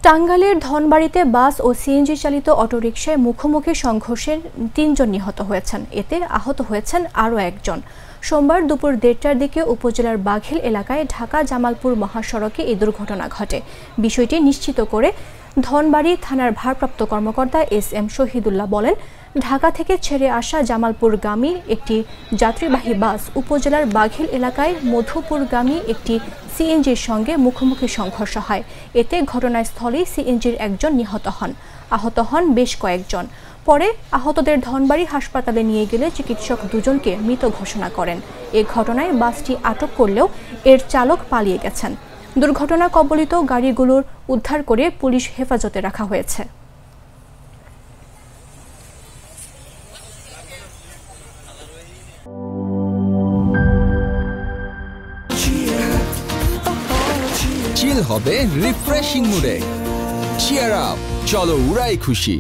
টাঙ্গাইলের ধনবাড়ীতে বাস ও সিএনজি চালিত অটোরিকশায় মুখোমুখি সংঘর্ষে ৩ জন নিহত হয়েছেন। এতে আহত হয়েছেন আরও একজন। সোমবার দুপুর ১:৩০টার দিকে উপজেলার বাঘিল এলাকায় ঢাকা জামালপুর মহাসড়কে এই দুর্ঘটনা ঘটে। বিষয়টি নিশ্চিত করে ধনবাড়ী থানার ভারপ্রাপ্ত কর্মকর্তা এস.এম. শহীদুল্লাহ বলেন, ঢাকা থেকে ছেড়ে আসা জামালপুরগামী একটি যাত্রীবাহী বাস উপজেলার বাঘিল এলাকায় মধুপুরগামী একটি সিএনজির সঙ্গে মুখোমুখি সংঘর্ষ হয়। এতে ঘটনাস্থলেই সিএনজির একজন নিহত হন, আহত হন বেশ কয়েকজন। পরে আহতদের ধনবাড়ী হাসপাতালে নিয়ে গেলে চিকিৎসক দুজনকে মৃত ঘোষণা করেন। এ ঘটনায় বাসটি আটক করলেও এর চালক পালিয়ে গেছেন। দুর্ঘটনা কবলিত গাড়িগুলোর উদ্ধার করে পুলিশ হেফাজতে রাখা হয়েছে। চিল হবে রিফ্রেশিং মুডে। চিয়ার আপ, চলো উড়াই খুশি।